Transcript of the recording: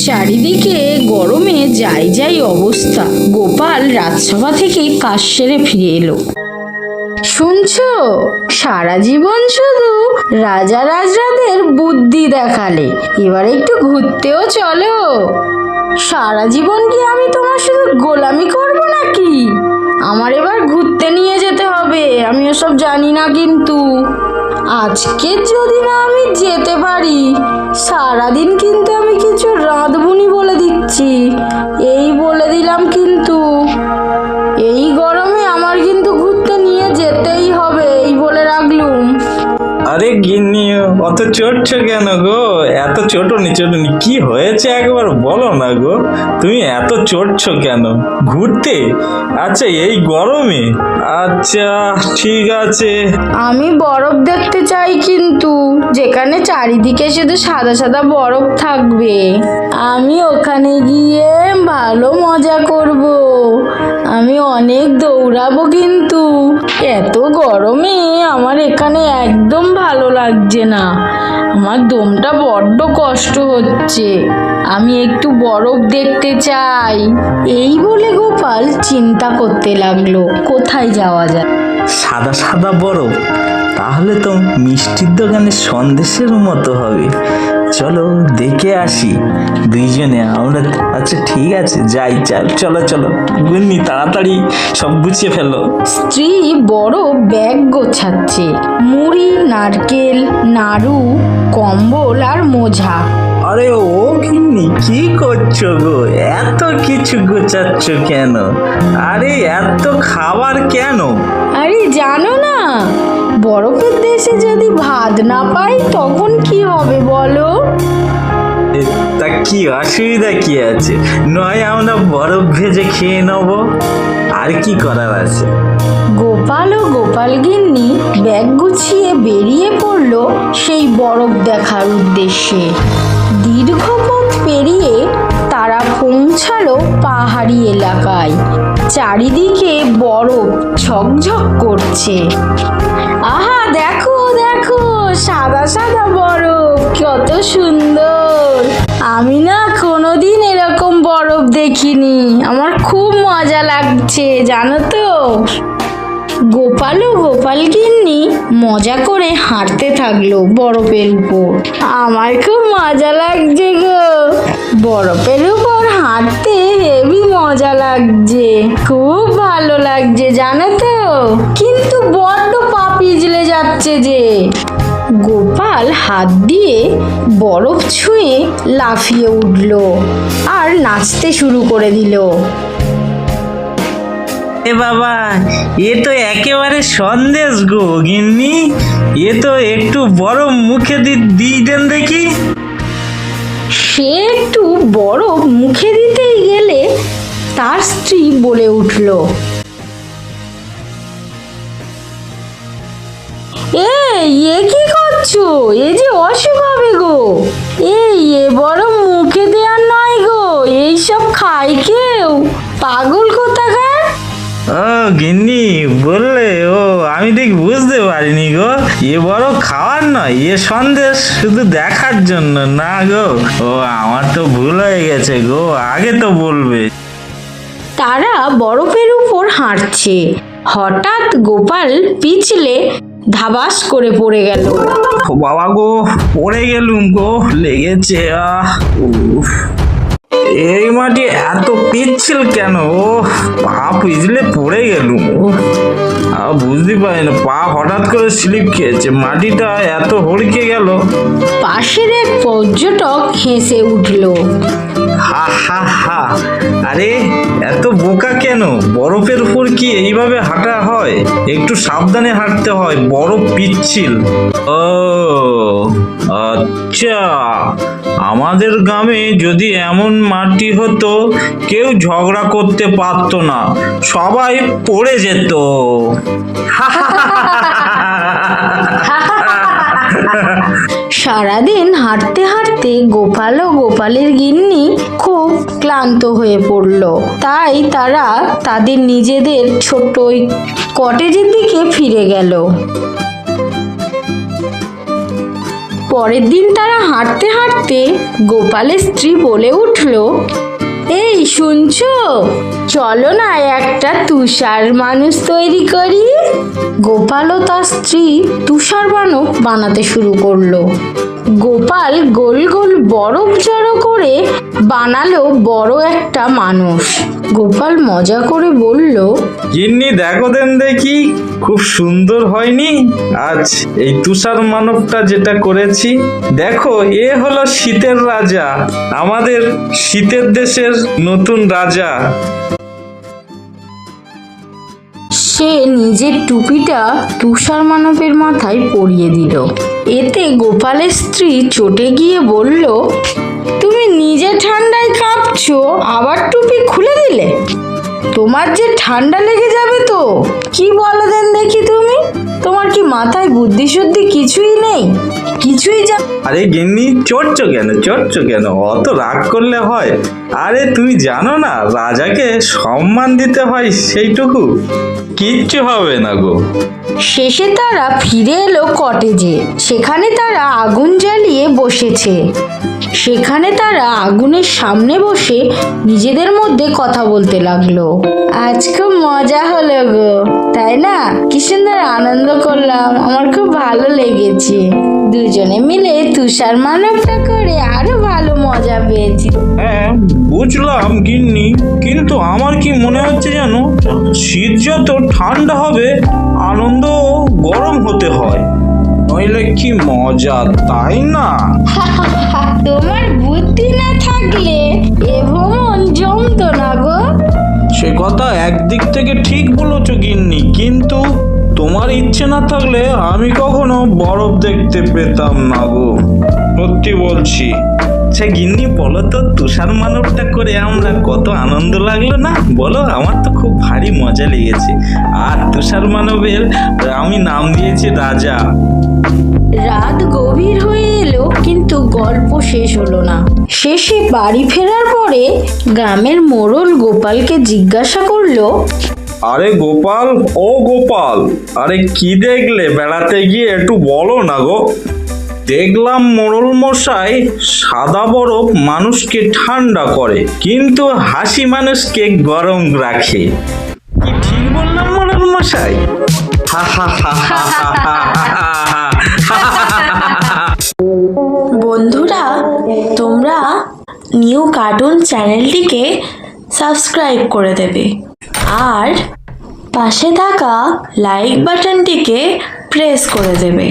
চারিদিকে গরমে যাই যাই অবস্থা। গোপাল রাজসভা থেকে কাজ সেরে ফিরে এলো। শুনছো, সারা জীবন শুধু রাজা রাজরাদের বুদ্ধি দেখালে, এবার একটু ঘুরতেও চলো। সারা জীবন কি আমি তোমার শুধু গোলামি করব নাকি? আমার এবার ঘুরতে নিয়ে যেতে হবে। আমি ওসব জানি না, কিন্তু আজকে যদি না আমি যেতে পারি, সারাদিন কিন্তু আমি কিছু রাঁধবুনি বলে দিচ্ছি। এই বলে দিলাম, কিন্তু এই গরমে আমার কিন্তু ঘুরতে নিয়ে যেতেই হবে, এই বলে রাখলুম। আরে গিন্নি, অত চড়ছো কেন গো? এত চটনি কি হয়েছে একবার বলো না গো। তুমি এত চড়ছো কেন ঘুরতে? আচ্ছা, এই গরমে? আচ্ছা ঠিক আছে। আমি বরফ দেখতে চাই, কিন্তু যেখানে চারিদিকে শুধু সাদা সাদা বরফ থাকবে। আমি ওখানে গিয়ে ভালো মজা করব। আমি অনেক দৌড়াবো, কিন্তু এত গরমে আমার এখানে একদম ভালো লাগছে না। আমার দমটা বড্ড কষ্ট হচ্ছে। আমি একটু বরফ দেখতে চাই। এই বলে গোপাল চিন্তা করতে লাগলো কোথায় যাওয়া যায়। সাদা সাদা বরফ? তাহলে তো মিষ্টির দোকানের সন্দেশের মতো হবে। চলো দেখে আসি দুইজনে আমরা। আচ্ছা ঠিক আছে, যাই। চলো চলো গুন্নি, তাড়াতাড়ি সব গুছিয়ে ফেলো। স্ত্রী বড় ব্যাগ গোছাচ্ছে, মুড়ি, নারকেল, নাড়ু, কম্বল আর মোজা। আরে ও গিন্নি, কি করছো গো? এত কিছু গোছাচ্ছ কেন? আরে এত খাবার কেন? আরে জানো না, বরফের দেশে যদি ভাত না পাই তখন কি হবে বলো? তা কি অসুবিধা কি আছে? নয় আমরা বরফ ভেজে খেয়ে নেবো, আর কি করার আছে। গোপাল ও গোপাল গিন্নি ব্যাগ গুছিয়ে বেরিয়ে পড়লো সেই বরফ দেখার উদ্দেশ্যে। দীর্ঘ পথ পেরিয়ে তারা পৌঁছালো পাহাড়ি এলাকায়। চারিদিকে বরফ ঝকঝক করছে। আহা, দেখো দেখো, সাদা সাদা বরফ, কত সুন্দর! আমি না কোনোদিন এরকম বরফ দেখিনি। আমার খুব মজা লাগছে, জানো তো। গোপাল ও গোপাল গিন্নি মজা করে হাঁটতে থাকলো বরফের উপর। আমার খুব মজা লাগছে গো, বরফের উপর হাঁটতে হেবি মজা লাগছে, খুব ভালো লাগছে জানো তো। কিন্তু বড্ড পা পিছলে যাচ্ছে যে। গোপাল হাত দিয়ে বরফ ছুঁয়ে লাফিয়ে উঠলো আর নাচতে শুরু করে দিল। এ বাবা, এ তো একেবারে সন্দেশ গো গিন্নি। এ তো একটু বরফ মুখে দিয়ে দেন দেখি। সে একটু বরফ মুখে দিতেই গেলে তার স্ত্রী বলে উঠল, এ কি করছো? এ যে অসুখ হবে গো। এ বরফ মুখে দেওয়ার নয় গো, এইসব খায় কেউ? পাগল কোথাকার! ও গিন্নি বললে? ও আমি ঠিক বুঝতে পারিনি গো। এ বড় খাওয়ার নয়, এ সন্দেশ শুধু দেখার জন্য না গো। ও আমার তো ভুল হয়ে গেছে গো, আগে তো বলবে। তারা বরফের উপর হাঁটছে। হঠাৎ গোপাল পিছলে ধাবাস করে পড়ে গেল। বাবা গো, পড়ে গেলুম গো, লেগেছে। উফ, এই মাটি এত পিচ্ছিল কেন? ও পা পিছলে পড়ে গেলুম। বুঝতে পারি না, পা হঠাৎ করে স্লিপ খেয়েছে, মাটিটা এত হড়কে গেল। পাশের এক পর্যটক হেসে উঠল, হা হা হা। আরে এত বোকা কেন? বরফের উপর কি এইভাবে হাঁটা হয়? একটু সাবধানে হাঁটতে হয়, বরফ পিচ্ছিল। ও আচ্ছা, আমাদের গ্রামে যদি এমন মাটি হতো, কেউ ঝগড়া করতে পারতো না, সবাই পড়ে যেত। সারাদিন হাঁটতে হাঁটতে গোপাল ও গোপালের গিন্নি খুব ক্লান্ত হয়ে পড়ল। তাই তারা তাদের নিজেদের ছোট্ট ওই কটেজের দিকে ফিরে গেল। পরের দিন তারা হাঁটতে হাঁটতে গোপালের স্ত্রী বলে উঠল, এই শুনছো, চলো না একটা তুষার মানুষ তৈরি করি। গোপাল ও তার স্ত্রী তুষার বানর বানাতে শুরু করলো। গোপাল গোল গোল বরফ জড়ো করে বানালো বড় একটা মানুষ। গোপাল মজা করে বলল, গিন্নি দেখো দেন দেখি, খুব সুন্দর হয়নি? আজ এই তুষার মানবটা যেটা করেছি, দেখো এ হলো শীতের রাজা, আমাদের শীতের দেশের নতুন রাজা। সে নিজের টুপিটা তুষার মানবের মাথায় পরিয়ে দিল। এতে গোপালের স্ত্রী চটে গিয়ে বলল, তুমি নিজে ঠান্ডায় কাঁপছো, আবার টুপি খুলে দিলে? তোমার যে ঠান্ডা লেগে যাবে তো। কি বলো দেন দেখি তুমি, তোমার কি মাথায় বুদ্ধি শুদ্ধি কিছুই নেই? কিছুই আরে গিন্নি, চড়ছো কেন? অত রাগ করলে হয়? আরে তুমি জানো না, রাজাকে সম্মান দিতে হয়, সেইটুকু। কিচ্ছু হবে না গো। শেষে তারা ফিরে এলো কটেজে। সেখানে তারা আগুন জ্বালিয়ে বসেছে। সেখানে তারা আগুনের সামনে বসে নিজেদের মধ্যে কথা বলতে লাগলো। আজ খুব মজা হলো গো, তাই না? কি সুন্দর আনন্দ করলাম, আমার খুব ভালো লেগেছে। দুজনে মিলে তুষার মানবটা করে আরো ভালো মজা পেয়েছি। হ্যাঁ বুঝলাম গিন্নি, কিন্তু আমার কি মনে হচ্ছে জানো, শীত যত ঠান্ডা হবে আনন্দ গরম হতে হয়, নইলে কি মজা, তাই না? তোমার বুদ্ধি না থাকলে এ ভ্রমণ জমতো না গো। সে কথা একদিক থেকে ঠিক বলেছ গিন্নি, কিন্তু তোমার ইচ্ছে না থাকলে আমি কখনো বরফ দেখতে পেতাম না গো, সত্যি বলছি। আচ্ছা গিন্নি, বলো তো তুষার মানবটা করে আমরা কত আনন্দ লাগলো না বলো? আমার তো খুব ভারী মজা লেগেছে। আর তুষার মানবের আমি নাম দিয়েছি রাজা। রাত গভীর হয়ে এলো, কিন্তু গল্প শেষ হলো না। শেষে বাড়ি ফেরার পরে গ্রামের মোড়ল গোপালকে জিজ্ঞাসা করলো, আরে গোপাল, ও গোপাল, আরে কি দেখলে বেড়াতে গিয়ে, একটু বলো না গো। দেখলাম মোড়ল মশাই সাদা বরফ মানুষকে ঠান্ডা করে, কিন্তু হাসি মানুষকে গরম রাখে। কি ঠিক বললাম মোড়ল মশাই? হা হা হা হা হা হা। বন্ধুরা, তোমরা নিউ কার্টুন চ্যানেলটিকে সাবস্ক্রাইব করে দেবে আর পাশে থাকা লাইক বাটনটিকে প্রেস করে দেবে।